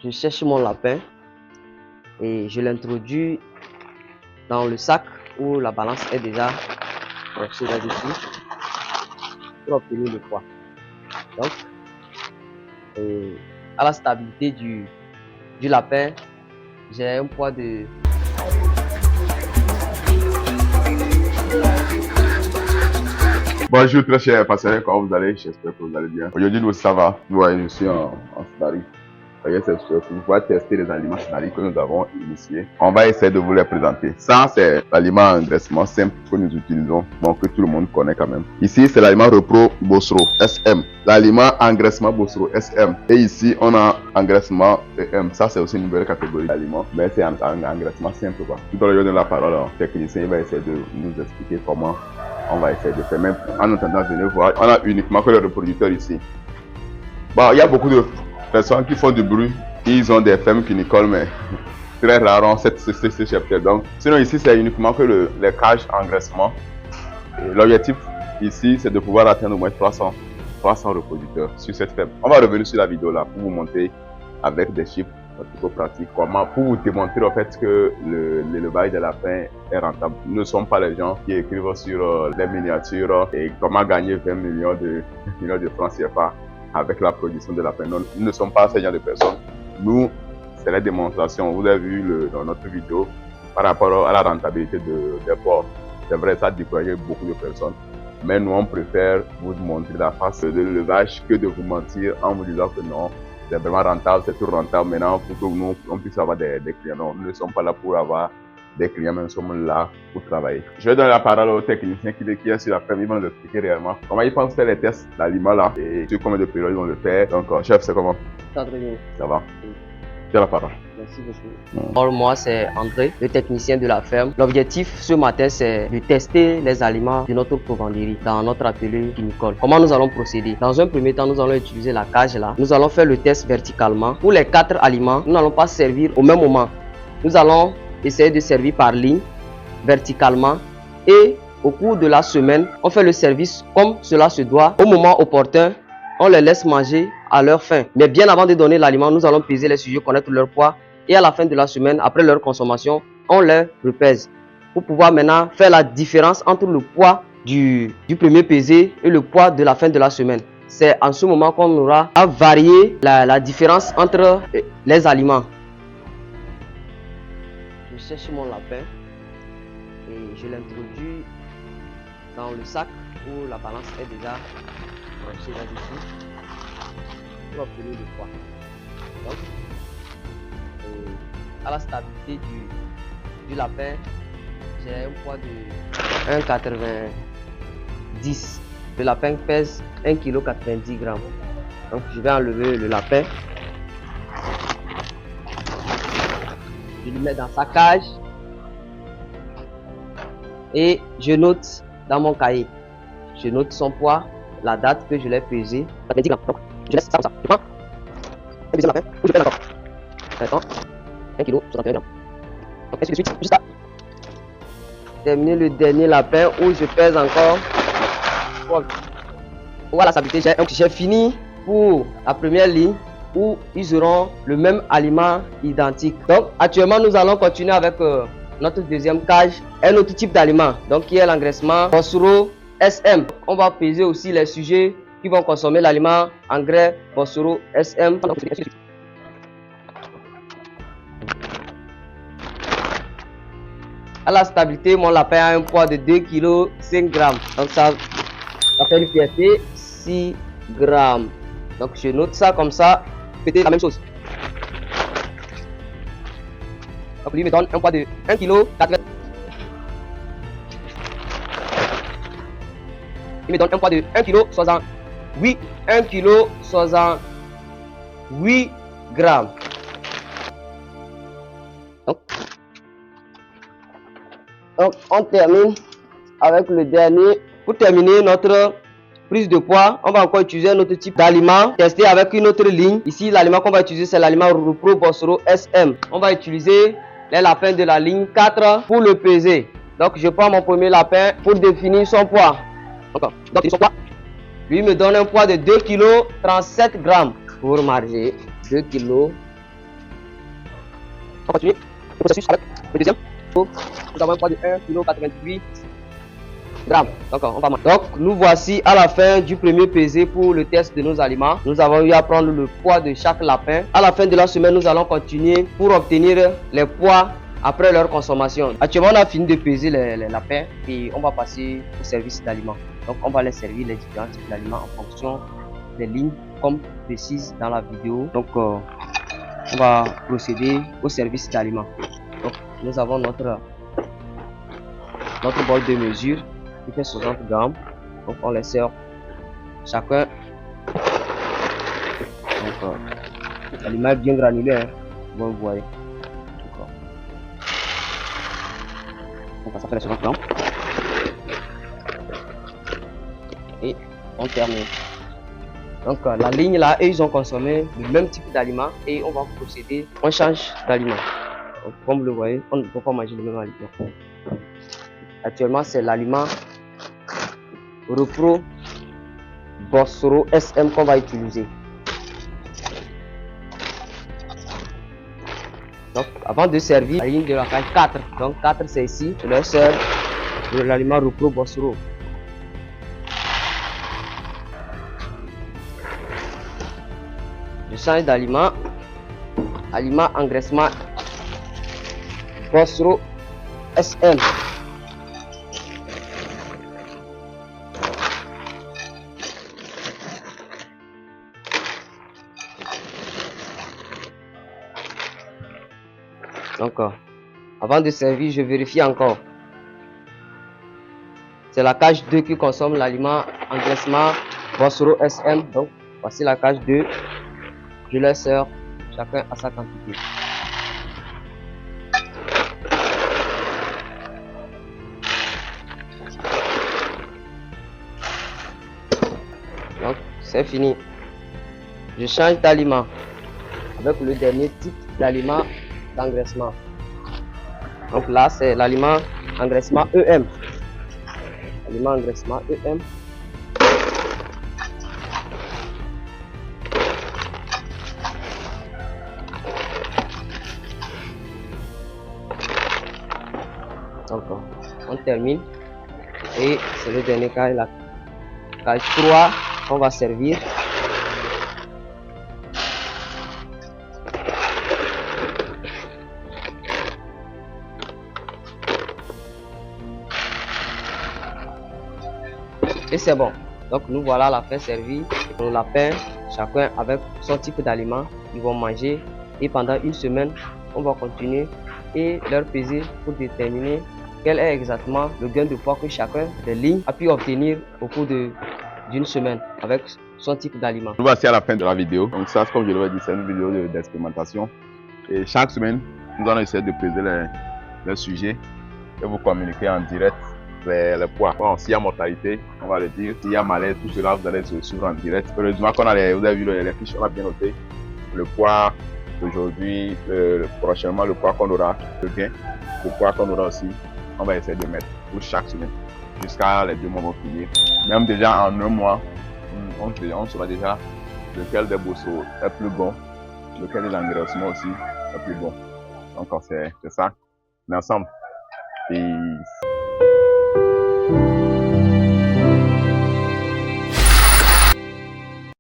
Je cherche mon lapin et je l'introduis dans le sac où la balance est déjà branchée là-dessus pour obtenir le poids. Donc, à la stabilité du lapin, j'ai un poids de... Bonjour très chers passionnés, comment vous allez? J'espère que vous allez bien. Aujourd'hui, nous, ça va. Vous voyez, je suis en Sudari. C'est pour pouvoir tester les aliments Sudari que nous avons initiés. On va essayer de vous les présenter. Ça, c'est l'aliment engraissement simple que nous utilisons, bon, que tout le monde connaît quand même. Ici, c'est l'aliment Repro Bossro SM. L'aliment engraissement Bossro SM. Et ici, on a engraissement EM. Ça, c'est aussi une nouvelle catégorie d'aliments, mais c'est un engraissement simple, quoi. Tout à l'heure, je donne la parole au technicien, il va essayer de nous expliquer comment on va essayer de faire. Même en attendant, venez voir. On a uniquement que le reproducteur ici. Bon, il y a beaucoup de personnes qui font du bruit. Ils ont des fermes cunicoles, mais très rare cette cheptel. Donc, sinon ici, c'est uniquement que les cages engraissement. L'objectif ici, c'est de pouvoir atteindre au moins 300 reproducteurs sur cette ferme. On va revenir sur la vidéo là pour vous montrer avec des chiffres plutôt pratiques comment, pour vous démontrer en fait que l'élevage des lapins est rentable. Nous ne sommes pas les gens qui écrivent sur les miniatures et comment gagner 20 millions de francs CFA avec la production de lapins. Non, nous ne sommes pas ces gens de personnes. Nous, c'est la démonstration. Vous avez vu dans notre vidéo par rapport à la rentabilité des porcs. C'est vrai, ça décourage beaucoup de personnes. Mais nous, on préfère vous montrer la face de l'élevage que de vous mentir en vous disant que non, c'est vraiment rentable, c'est tout rentable. Maintenant, pour que nous, on puisse avoir des clients. Non, nous ne sommes pas là pour avoir des clients, mais nous sommes là pour travailler. Je vais donner la parole au technicien qui est sur la ferme. Ils vont nous expliquer réellement comment ils pensent faire les tests d'aliments là et sur combien de périodes ils vont le faire. Donc, chef, c'est comment? Ça va très bien. Ça va? Tu as la parole. Merci beaucoup. Moi, c'est André, le technicien de la ferme. L'objectif ce matin, c'est de tester les aliments de notre provenderie dans notre atelier vinicole. Comment nous allons procéder? Dans un premier temps, nous allons utiliser la cage là. Nous allons faire le test verticalement. Pour les 4 aliments, nous n'allons pas servir au même moment. Nous allons essayer de servir par ligne, verticalement, et au cours de la semaine, on fait le service comme cela se doit. Au moment opportun, on les laisse manger à leur faim. Mais bien avant de donner l'aliment, nous allons peser les sujets, connaître leur poids. Et à la fin de la semaine, après leur consommation, on les repèse. Pour pouvoir maintenant faire la différence entre le poids du premier pesé et le poids de la fin de la semaine. C'est en ce moment qu'on aura à varier la différence entre les aliments. Je cherche mon lapin et je l'introduis dans le sac où la balance est déjà branchée là-dessus pour obtenir le poids. Donc, à la stabilité du lapin, j'ai un poids de 1,90 kg. Le lapin pèse 1,90 kg. Donc, je vais enlever le lapin. Je le mets dans sa cage et je note dans mon cahier. Je note son poids, la date que je l'ai pesé. 90 grammes. Donc, je laisse ça comme ça. Je prends un deuxième lapin où je pèse encore. Maintenant, 1,61 kg. Donc, ainsi de suite, jusqu'à terminer le dernier lapin où je pèse encore. Voilà, la stabilité. J'ai fini pour la première ligne où ils auront le même aliment identique. Donc, actuellement, nous allons continuer avec notre deuxième cage, un autre type d'aliment, donc qui est l'engraissement Bossro SM. On va peser aussi les sujets qui vont consommer l'aliment engrais Bossro SM. À la stabilité, mon lapin a un poids de 2,5 kg. Donc ça fait une fierté 6 grammes. Donc je note ça comme ça. Péter la même chose. Donc lui me donne un poids de 1,80 kg. Il me donne un poids de 1,68 kg. 1,68 grammes. Donc on termine avec le dernier. Pour terminer notre prise de poids, on va encore utiliser un autre type d'aliment testé avec une autre ligne. Ici, l'aliment qu'on va utiliser, c'est l'aliment Repro Bossro SM. On va utiliser les lapins de la ligne 4 pour le peser. Donc, je prends mon premier lapin pour définir son poids. Donc, son poids. Lui me donne un poids de 2,37 kg pour marger. 2,37 On continue le processus avec le deuxième. Nous avons un poids de 1,88 kg. Donc nous voici à la fin du premier pesé pour le test de nos aliments. Nous avons eu à prendre le poids de chaque lapin. À la fin de la semaine, nous allons continuer pour obtenir les poids après leur consommation. Actuellement, on a fini de peser les lapins et on va passer au service d'aliments. Donc on va les servir les différents types d'aliments en fonction des lignes comme précise dans la vidéo. Donc on va procéder au service d'aliments. Donc nous avons notre bol de mesure qui fait 60 grammes. Donc on les sert chacun. Donc l'aliment est bien granulé, hein, vous voyez. Donc ça fait les 60 grammes. Et on termine. Donc la ligne là, et ils ont consommé le même type d'aliment et on va procéder, on change d'aliment. Comme vous le voyez, on ne peut pas manger le même aliment. Actuellement, c'est l'aliment Repro Bossoro SM qu'on va utiliser. Donc, avant de servir la ligne de la cage 4, donc 4 c'est ici, je leur sers l'aliment Repro Bossoro. Je change d'aliment, aliment engraissement Bossoro SM. Donc, avant de servir, je vérifie encore. C'est la cage 2 qui consomme l'aliment engraissement Bossoro SM. Donc, voici la cage 2. Je les sers chacun à sa quantité. Donc, c'est fini. Je change d'aliment avec le dernier type d'aliment d'engraissement. Donc là, c'est l'aliment engraissement EM. Aliment engraissement EM. Donc, on termine. Et c'est le dernier cas, la cage 3 qu'on va servir. Et c'est bon. Donc nous voilà à la fin servi. Nos lapins, chacun avec son type d'aliment, ils vont manger. Et pendant une semaine, on va continuer et leur peser pour déterminer quel est exactement le gain de poids que chacun des lignes a pu obtenir au cours d'une semaine avec son type d'aliment. Nous voici à la fin de la vidéo. Donc ça, comme je l'avais dit, c'est une vidéo d'expérimentation. Et chaque semaine, nous allons essayer de peser les sujets et vous communiquer en direct les poids. Bon, s'il y a mortalité, on va le dire. S'il y a malaise, tout cela, vous allez se suivre en direct. Heureusement qu'on a vous avez vu les fiches, on a bien noté le poids aujourd'hui, prochainement le poids qu'on aura, le gain, le poids qu'on aura aussi. On va essayer de mettre pour chaque semaine jusqu'à les 2 mois vont finir. Même déjà en 1 mois, on saura déjà lequel des bossos est plus bon, lequel des engraissements aussi est plus bon. Donc c'est ça, l'ensemble. Et